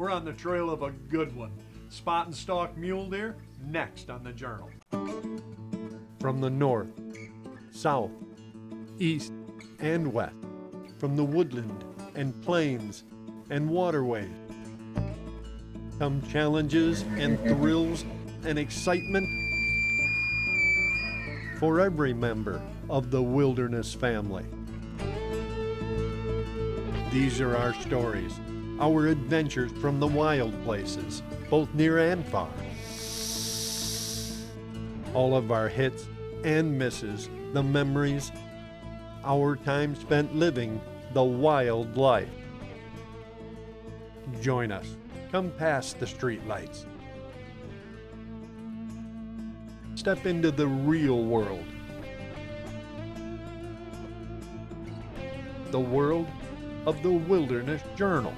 We're on the trail of a good one. Spot and stalk mule deer, next on the Journal. From the north, south, east, and west, from the woodland and plains and waterways, come challenges and thrills and excitement for every member of the wilderness family. These are our stories, our adventures from the wild places, both near and far. All of our hits and misses, the memories, our time spent living the wild life. Join us. Come past the streetlights. Step into the real world. The world of the Wilderness Journal.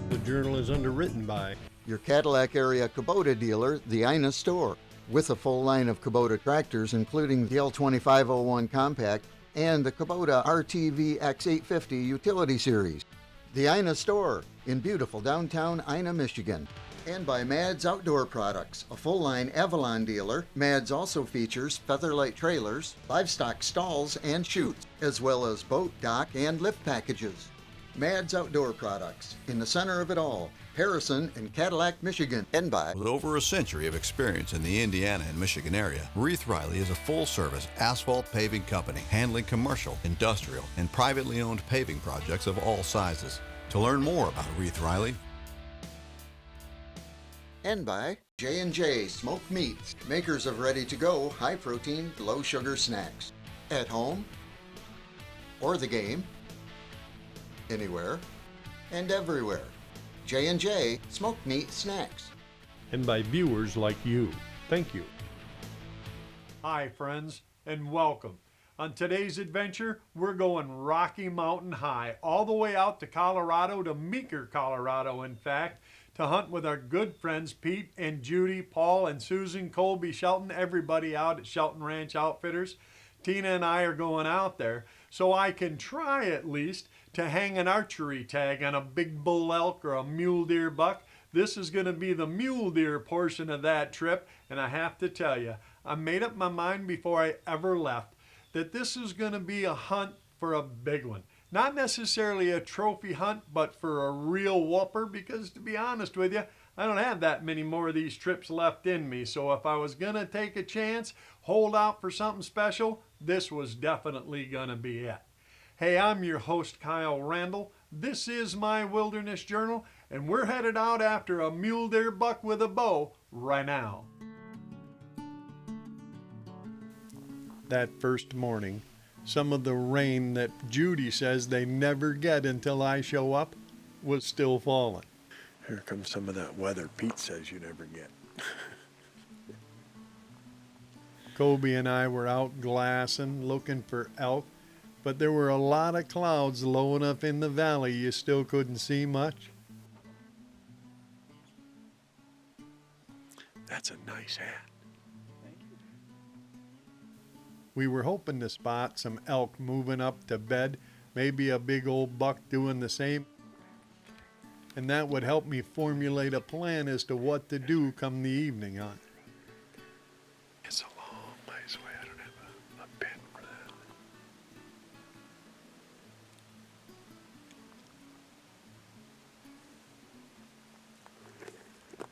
The Journal is underwritten by your Cadillac area Kubota dealer, the Ina Store, with a full line of Kubota tractors, including the L2501 Compact and the Kubota RTV X850 Utility Series. The Ina Store in beautiful downtown Ina, Michigan. And by Mads Outdoor Products, a full-line Avalon dealer. Mads also features Featherlight trailers, livestock stalls and chutes, as well as boat, dock, and lift packages. Mads Outdoor Products, in the center of it all, Harrison and Cadillac, Michigan. And by with over a century of experience in the Indiana and Michigan area, Reith Riley is a full-service asphalt paving company handling commercial, industrial, and privately owned paving projects of all sizes. To learn more about Reith Riley, and by J&J Smoked Meats, makers of ready-to-go, high-protein, low-sugar snacks. At home, or the game, anywhere, and everywhere. J&J Smoked Meat Snacks. And by viewers like you. Thank you. Hi, friends, and welcome. On today's adventure, we're going Rocky Mountain High, all the way out to Colorado, to Meeker, Colorado, in fact, to hunt with our good friends Pete and Judy, Paul and Susan, Colby, Shelton, everybody out at Shelton Ranch Outfitters. Tina and I are going out there so I can try at least to hang an archery tag on a big bull elk or a mule deer buck. This is going to be the mule deer portion of that trip, and I have to tell you, I made up my mind before I ever left that this is going to be a hunt for a big one. Not necessarily a trophy hunt, but for a real whooper, because to be honest with you, I don't have that many more of these trips left in me. So if I was going to take a chance, hold out for something special, this was definitely going to be it. Hey, I'm your host, Kyle Randall. This is my Wilderness Journal, and we're headed out after a mule deer buck with a bow right now. That first morning, some of the rain that Judy says they never get until I show up was still falling. Here comes some of that weather Pete says you never get. Colby and I were out glassing, looking for elk, but there were a lot of clouds low enough in the valley you still couldn't see much. That's a nice hat. We were hoping to spot some elk moving up to bed, maybe a big old buck doing the same. And that would help me formulate a plan as to what to do come the evening hunt. It's a long ways away. I don't have a pin for that.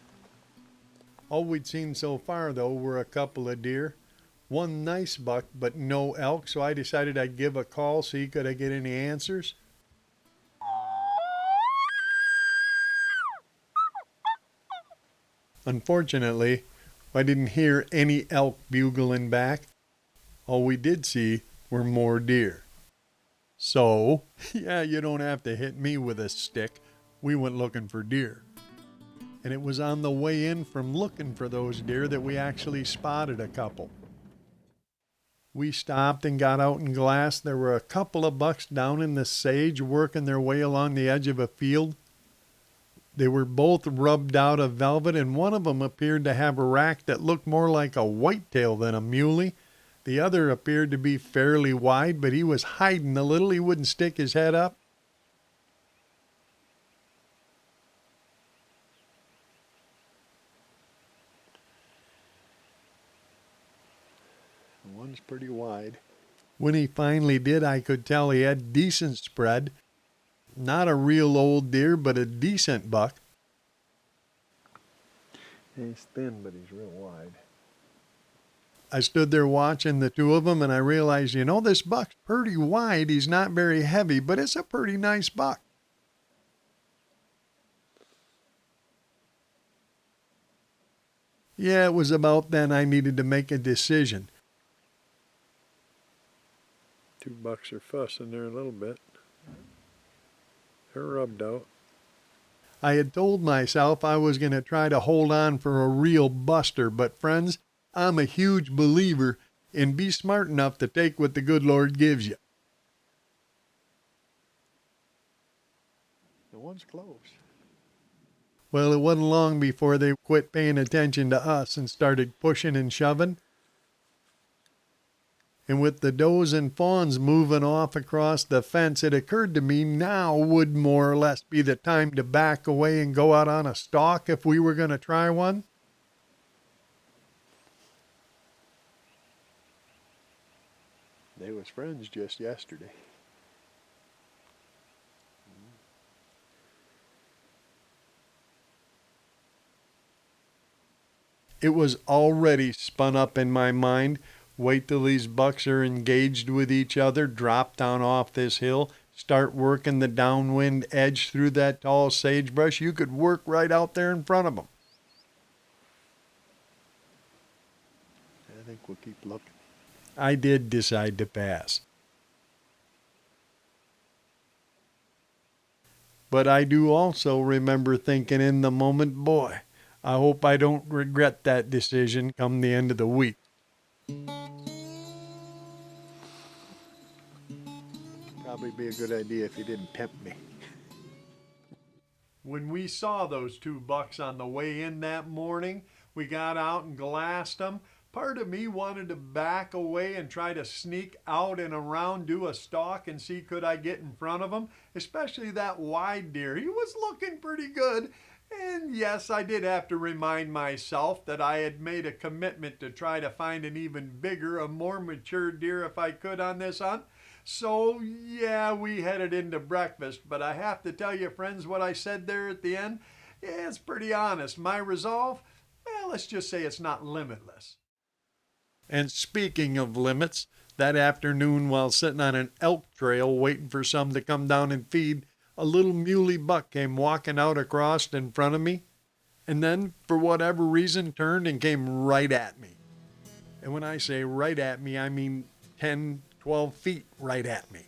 All we'd seen so far, though, were a couple of deer. One nice buck, but no elk, so I decided I'd give a call, see could I get any answers. Unfortunately, I didn't hear any elk bugling back. All we did see were more deer. So, yeah, you don't have to hit me with a stick. We went looking for deer. And it was on the way in from looking for those deer that we actually spotted a couple. We stopped and got out and glassed. There were a couple of bucks down in the sage working their way along the edge of a field. They were both rubbed out of velvet, and one of them appeared to have a rack that looked more like a whitetail than a muley. The other appeared to be fairly wide, but he was hiding a little. He wouldn't stick his head up. One's pretty wide. When he finally did, I could tell he had decent spread. Not a real old deer, but a decent buck. He's thin, but he's real wide. I stood there watching the two of them, and I realized, this buck's pretty wide. He's not very heavy, but it's a pretty nice buck. Yeah, it was about then I needed to make a decision. Two bucks are fussing there a little bit. They're rubbed out. I had told myself I was going to try to hold on for a real buster, but friends, I'm a huge believer in be smart enough to take what the good Lord gives you. The one's close. Well, it wasn't long before they quit paying attention to us and started pushing and shoving. And with the does and fawns moving off across the fence, it occurred to me now would more or less be the time to back away and go out on a stalk if we were going to try one. They was friends just yesterday. It was already spun up in my mind. Wait till these bucks are engaged with each other, drop down off this hill, start working the downwind edge through that tall sagebrush. You could work right out there in front of them. I think we'll keep looking. I did decide to pass. But I do also remember thinking in the moment, boy, I hope I don't regret that decision come the end of the week. Probably be a good idea if you didn't tempt me. When we saw those two bucks on the way in that morning, we got out and glassed them. Part of me wanted to back away and try to sneak out and around, do a stalk and see could I get in front of him, especially that wide deer. He was looking pretty good. And yes, I did have to remind myself that I had made a commitment to try to find an even bigger, a more mature deer if I could on this hunt. So yeah, we headed into breakfast, but I have to tell you, friends, what I said there at the end, yeah, it's pretty honest. My resolve, well, let's just say it's not limitless. And speaking of limits, that afternoon while sitting on an elk trail waiting for some to come down and feed, a little muley buck came walking out across in front of me, and then, for whatever reason, turned and came right at me. And when I say right at me, I mean 10, 12 feet right at me.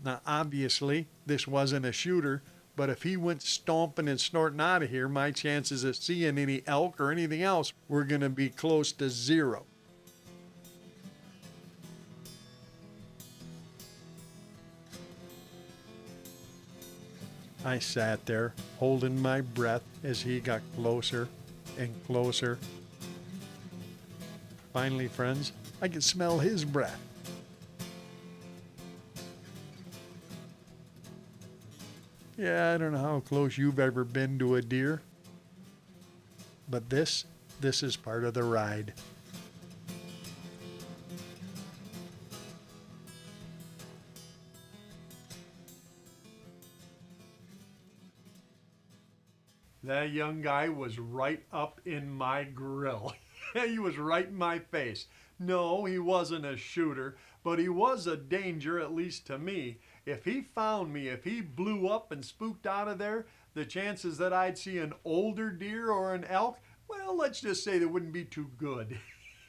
Now, obviously, this wasn't a shooter, but if he went stomping and snorting out of here, my chances of seeing any elk or anything else were going to be close to zero. I sat there, holding my breath as he got closer and closer. Finally, friends, I could smell his breath. Yeah, I don't know how close you've ever been to a deer, but this is part of the ride. That young guy was right up in my grill. He was right in my face. No, he wasn't a shooter, but he was a danger, at least to me. If he found me, if he blew up and spooked out of there, the chances that I'd see an older deer or an elk, well, let's just say they wouldn't be too good.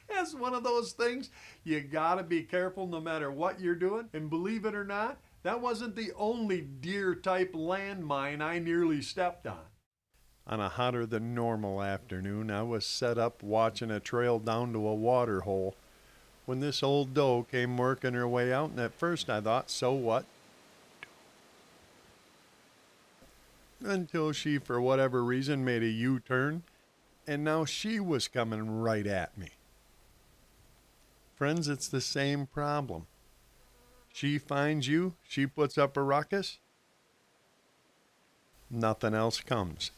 That's one of those things. You gotta be careful no matter what you're doing. And believe it or not, that wasn't the only deer-type landmine I nearly stepped on. On a hotter than normal afternoon, I was set up watching a trail down to a water hole when this old doe came working her way out, and at first I thought, so what? Until she, for whatever reason, made a U-turn, and now she was coming right at me. Friends, it's the same problem. She finds you, she puts up a ruckus, nothing else comes.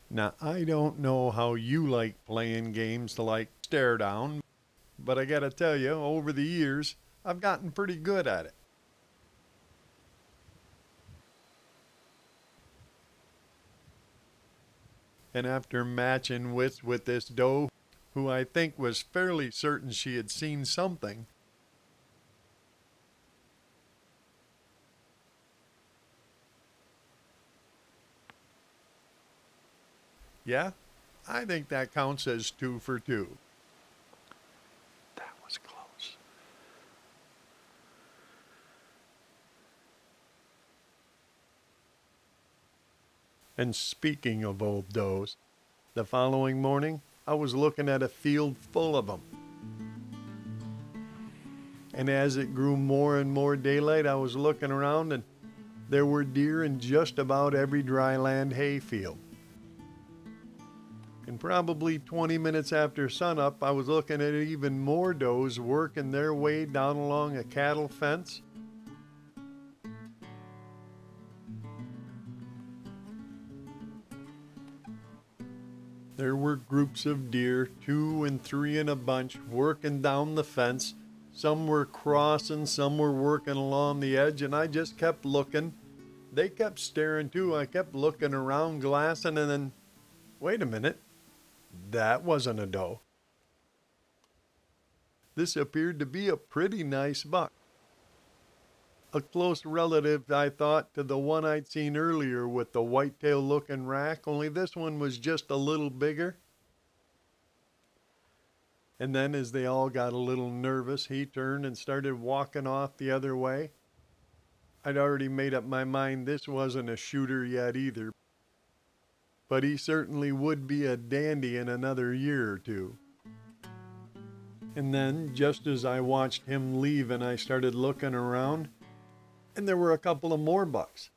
Now, I don't know how you like playing games like stare down, but I gotta tell you, over the years, I've gotten pretty good at it. And after matching wits with this doe, who I think was fairly certain she had seen something, yeah, I think that counts as 2 for 2. That was close. And speaking of old does, the following morning, I was looking at a field full of them. And as it grew more and more daylight, I was looking around and there were deer in just about every dryland hayfield. And probably 20 minutes after sunup, I was looking at even more does working their way down along a cattle fence. There were groups of deer, 2 and 3 in a bunch, working down the fence. Some were crossing, some were working along the edge, and I just kept looking. They kept staring too. I kept looking around, glassing, and then, wait a minute, that wasn't a doe. This appeared to be a pretty nice buck. A close relative, I thought, to the one I'd seen earlier with the whitetail looking rack, only this one was just a little bigger. And then as they all got a little nervous, he turned and started walking off the other way. I'd already made up my mind this wasn't a shooter yet either, but he certainly would be a dandy in another year or two. And then, just as I watched him leave and I started looking around, and there were a couple of more bucks.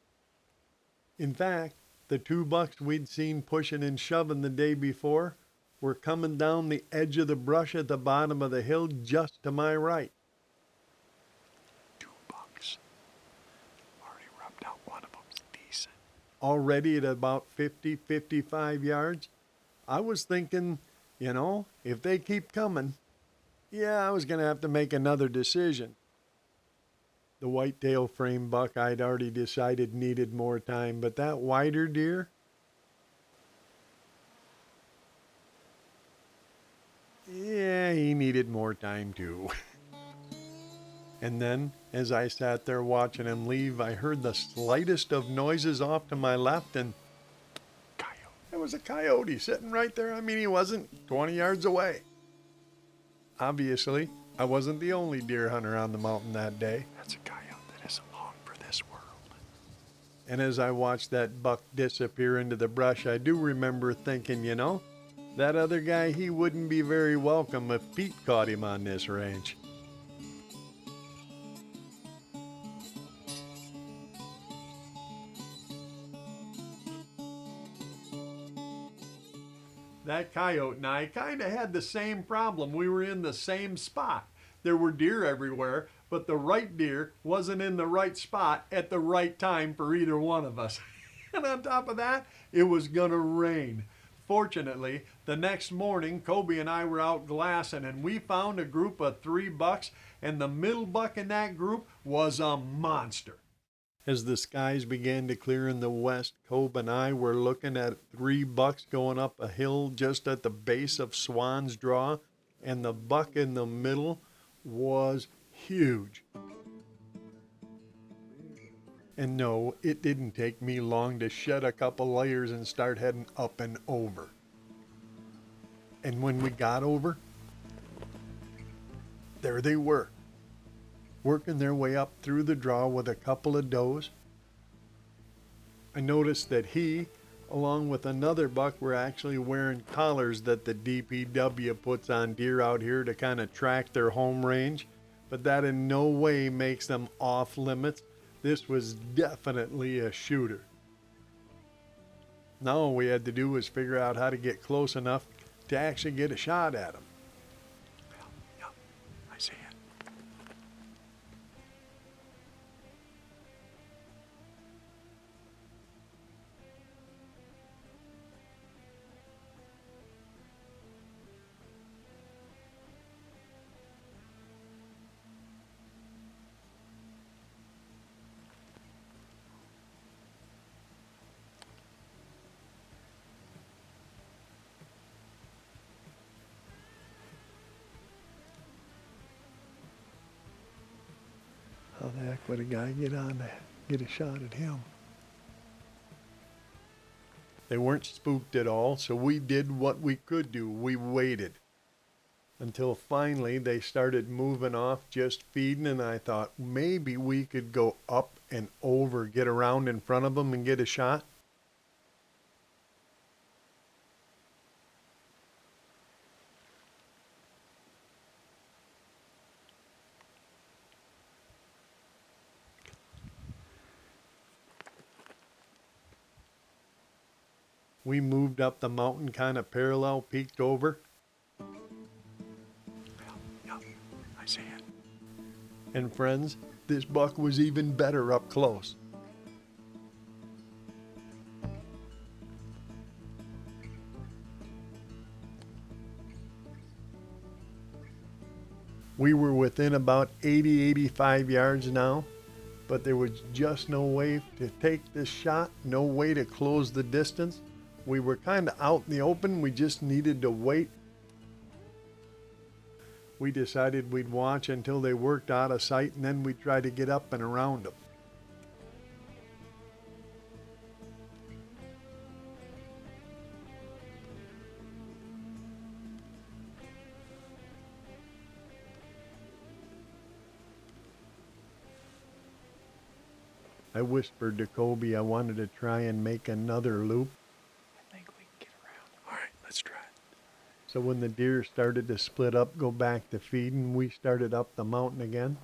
In fact, the 2 bucks we'd seen pushing and shoving the day before were coming down the edge of the brush at the bottom of the hill just to my right. 2 bucks. Already rubbed out one of them's decent. Already at about 50, 55 yards, I was thinking, if they keep coming, I was going to have to make another decision. The whitetail frame buck I'd already decided needed more time, but that wider deer, he needed more time too. And then, as I sat there watching him leave, I heard the slightest of noises off to my left, and there was a coyote sitting right there. I mean, he wasn't 20 yards away. Obviously, I wasn't the only deer hunter on the mountain that day. That's a coyote that isn't long for this world. And as I watched that buck disappear into the brush, I do remember thinking, that other guy, he wouldn't be very welcome if Pete caught him on this ranch. That coyote and I kind of had the same problem. We were in the same spot. There were deer everywhere, but the right deer wasn't in the right spot at the right time for either one of us. And on top of that, it was gonna rain. Fortunately, the next morning, Kobe and I were out glassing and we found a group of 3 bucks, and the middle buck in that group was a monster. As the skies began to clear in the west, Kobe and I were looking at 3 bucks going up a hill just at the base of Swan's Draw, and the buck in the middle was huge. And no, it didn't take me long to shed a couple layers and start heading up and over. And when we got over, there they were, working their way up through the draw with a couple of does. I noticed that he, along with another buck, were actually wearing collars that the DPW puts on deer out here to kind of track their home range, but that in no way makes them off limits. This was definitely a shooter. Now all we had to do was figure out how to get close enough to actually get a shot at him. Yep, I see it. How the heck would a guy get on to get a shot at him? They weren't spooked at all, so we did what we could do. We waited until finally they started moving off, just feeding, and I thought maybe we could go up and over, get around in front of them and get a shot. We moved up the mountain, kind of parallel, peeked over, Yep, I see it. and friends, this buck was even better up close. We were within about 85 yards now, but there was just no way to take this shot, no way to close the distance. We were kind of out in the open. We just needed to wait. We decided we'd watch until they worked out of sight, and then we'd try to get up and around them. I whispered to Kobe I wanted to try and make another loop. I think we can get around. All right, let's try it. So when the deer started to split up, go back to feeding, we started up the mountain again.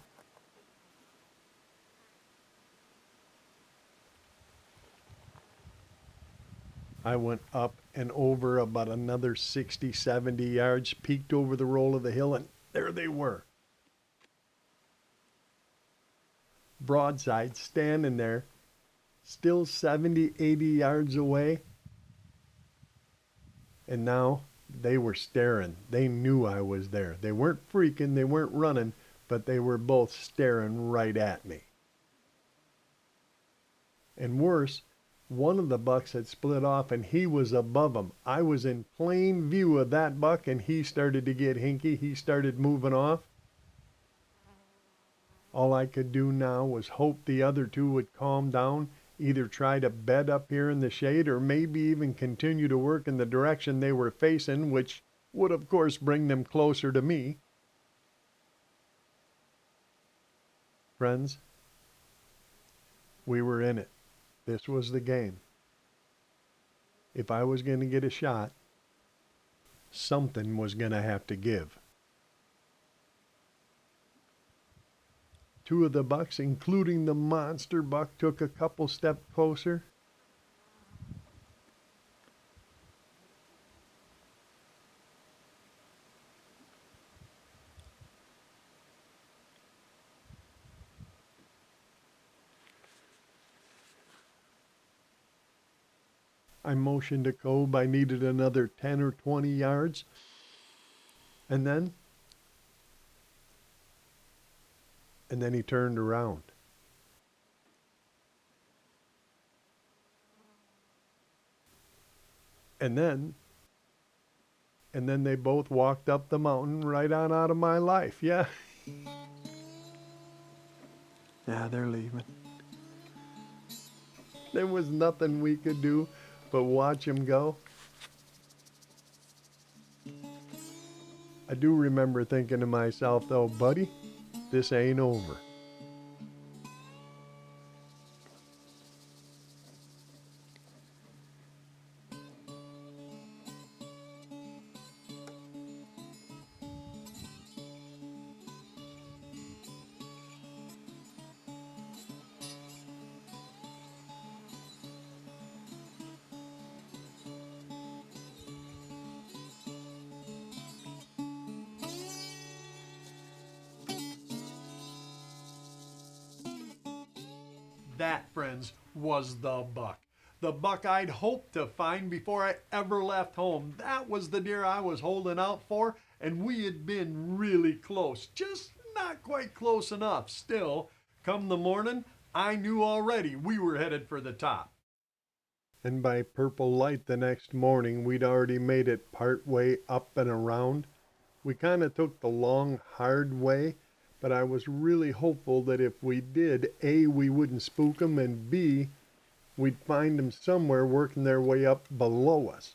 I went up and over about another 60, 70 yards, peeked over the roll of the hill, and there they were. Broadside, standing there, still 70, 80 yards away. And now they were staring. They knew I was there. They weren't freaking, they weren't running, but they were both staring right at me. And worse, one of the bucks had split off and he was above them. I was in plain view of that buck and he started to get hinky. He started moving off. All I could do now was hope the other two would calm down, either try to bed up here in the shade or maybe even continue to work in the direction they were facing, which would of course bring them closer to me. Friends, we were in it. This was the game. If I was going to get a shot, something was going to have to give. Two of the bucks, including the monster buck, took a couple steps closer. I motioned to Cobe I needed another 10 or 20 yards. And then he turned around. And then they both walked up the mountain right on out of my life. Yeah. Yeah, they're leaving. There was nothing we could do but watch them go. I do remember thinking to myself, though, buddy, this ain't over. that, friends, was the buck. The buck I'd hoped to find before I ever left home. That was the deer I was holding out for, and we had been really close. Just not quite close enough. Still, come the morning, I knew already we were headed for the top. And by purple light the next morning, we'd already made it part way up and around. We kind of took the long, hard way, but I was really hopeful that if we did, A, we wouldn't spook 'em, and B, we'd find 'em somewhere working their way up below us.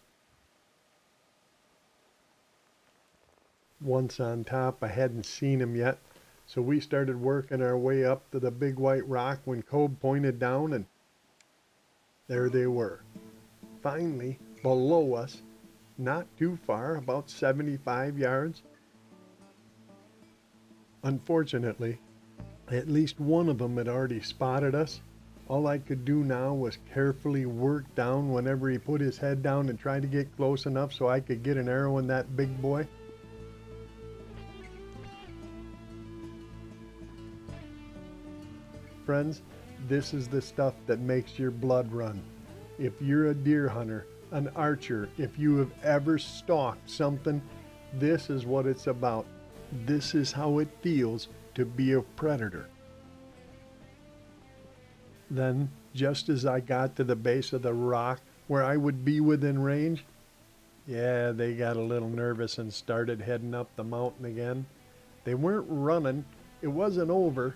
Once on top, I hadn't seen 'em yet, so we started working our way up to the big white rock when Cobe pointed down, and there they were. Finally, below us, not too far, about 75 yards. Unfortunately, at least one of them had already spotted us. All I could do now was carefully work down whenever he put his head down and try to get close enough so I could get an arrow in that big boy. Friends, this is the stuff that makes your blood run. If you're a deer hunter, an archer, if you have ever stalked something, this is what it's about. This is how it feels to be a predator. Then, just as I got to the base of the rock where I would be within range, yeah, they got a little nervous and started heading up the mountain again. They weren't running. It wasn't over.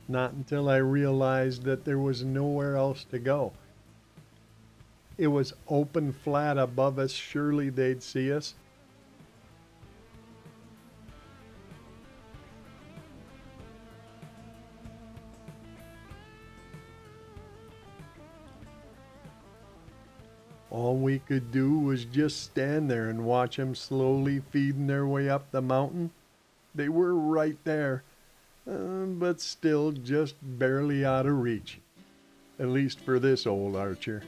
Not until I realized that there was nowhere else to go. It was open flat above us. Surely they'd see us. All we could do was just stand there and watch them slowly feeding their way up the mountain. They were right there, but still just barely out of reach. At least for this old archer.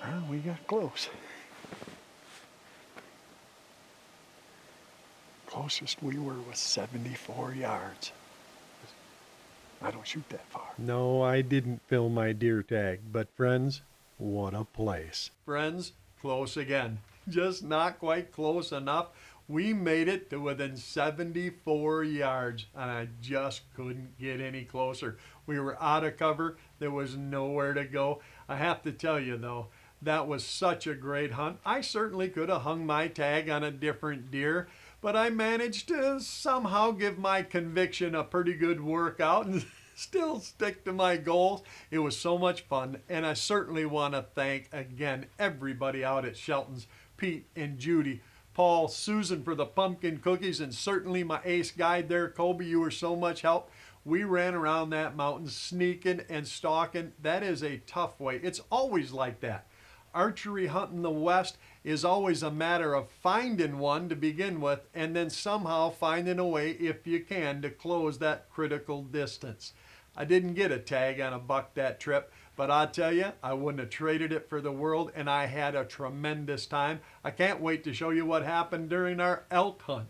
Well, we got close. Closest we were was 74 yards. I don't shoot that far. No, I didn't fill my deer tag, but friends, what a place. Friends, close again. Just not quite close enough. We made it to within 74 yards, and I just couldn't get any closer. We were out of cover. There was nowhere to go. I have to tell you, though, that was such a great hunt. I certainly could have hung my tag on a different deer, but I managed to somehow give my conviction a pretty good workout and still stick to my goals. It was so much fun, and I certainly want to thank again everybody out at Shelton's, Pete and Judy, Paul, Susan for the pumpkin cookies, and certainly my ace guide there, Kobe. You were so much help. We ran around that mountain sneaking and stalking. That is a tough way. It's always like that. Archery hunting the West is always a matter of finding one to begin with and then somehow finding a way, if you can, to close that critical distance. I didn't get a tag on a buck that trip, but I tell you, I wouldn't have traded it for the world, and I had a tremendous time. I can't wait to show you what happened during our elk hunt.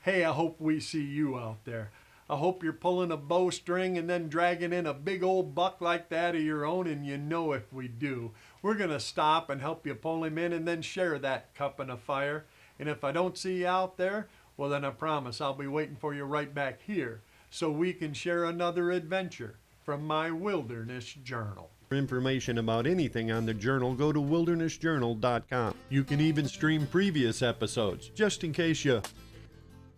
Hey, I hope we see you out there. I hope you're pulling a bowstring and then dragging in a big old buck like that of your own, and you know if we do, we're going to stop and help you pull him in and then share that cup and a fire. And if I don't see you out there, well then I promise I'll be waiting for you right back here so we can share another adventure from my Wilderness Journal. For information about anything on the journal, go to wildernessjournal.com. You can even stream previous episodes, just in case you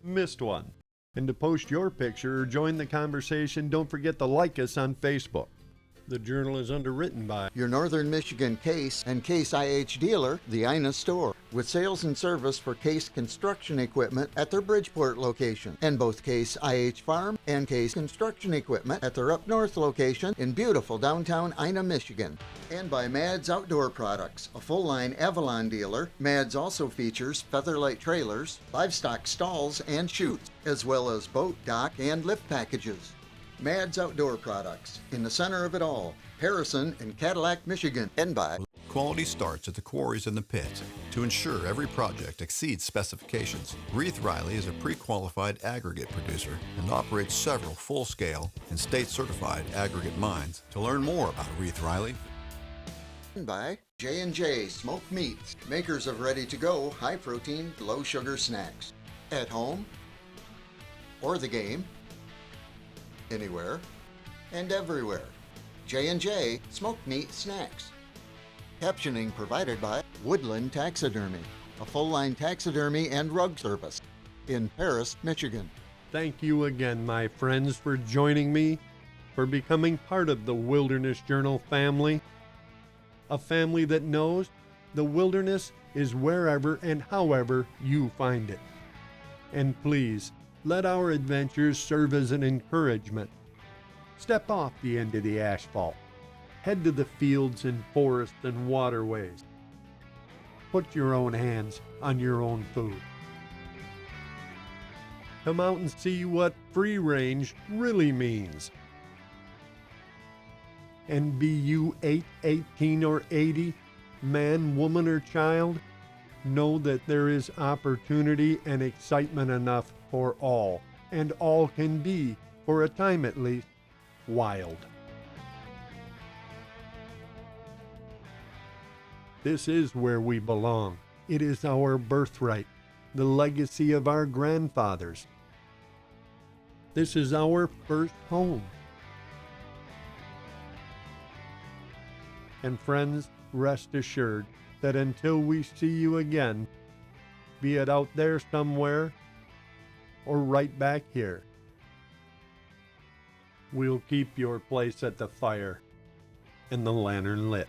missed one. And to post your picture or join the conversation, don't forget to like us on Facebook. The journal is underwritten by your Northern Michigan Case and Case IH dealer, the Ina Store, with sales and service for Case construction equipment at their Bridgeport location, and both Case IH Farm and Case construction equipment at their Up North location in beautiful downtown Ina, Michigan. And by Mads Outdoor Products, a full-line Avalon dealer. Mads also features Featherlight trailers, livestock stalls and chutes, as well as boat, dock, and lift packages. Mads Outdoor Products, in the center of it all, Harrison and Cadillac, Michigan. And by Quality starts at the quarries and the pits. To ensure every project exceeds specifications, Reith Riley is a pre-qualified aggregate producer and operates several full-scale and state-certified aggregate mines. To learn more about Reith Riley, by J&J Smoked Meats, makers of ready-to-go, high-protein, low-sugar snacks. At home, or the game, anywhere, and everywhere. J&J Smoked Meat Snacks. Captioning provided by Woodland Taxidermy, a full-line taxidermy and rug service in Paris, Michigan. Thank you again, my friends, for joining me, for becoming part of the Wilderness Journal family. A family that knows the wilderness is wherever and however you find it. And please, let our adventures serve as an encouragement. Step off the end of the asphalt. Head to the fields and forests and waterways. Put your own hands on your own food. Come out and see what free range really means. And be you 8, 18, or 80, man, woman, or child, know that there is opportunity and excitement enough for all, and all can be, for a time at least, wild. This is where we belong. It is our birthright, the legacy of our grandfathers. This is our first home. And friends, rest assured that until we see you again, be it out there somewhere or right back here, we'll keep your place at the fire and the lantern lit.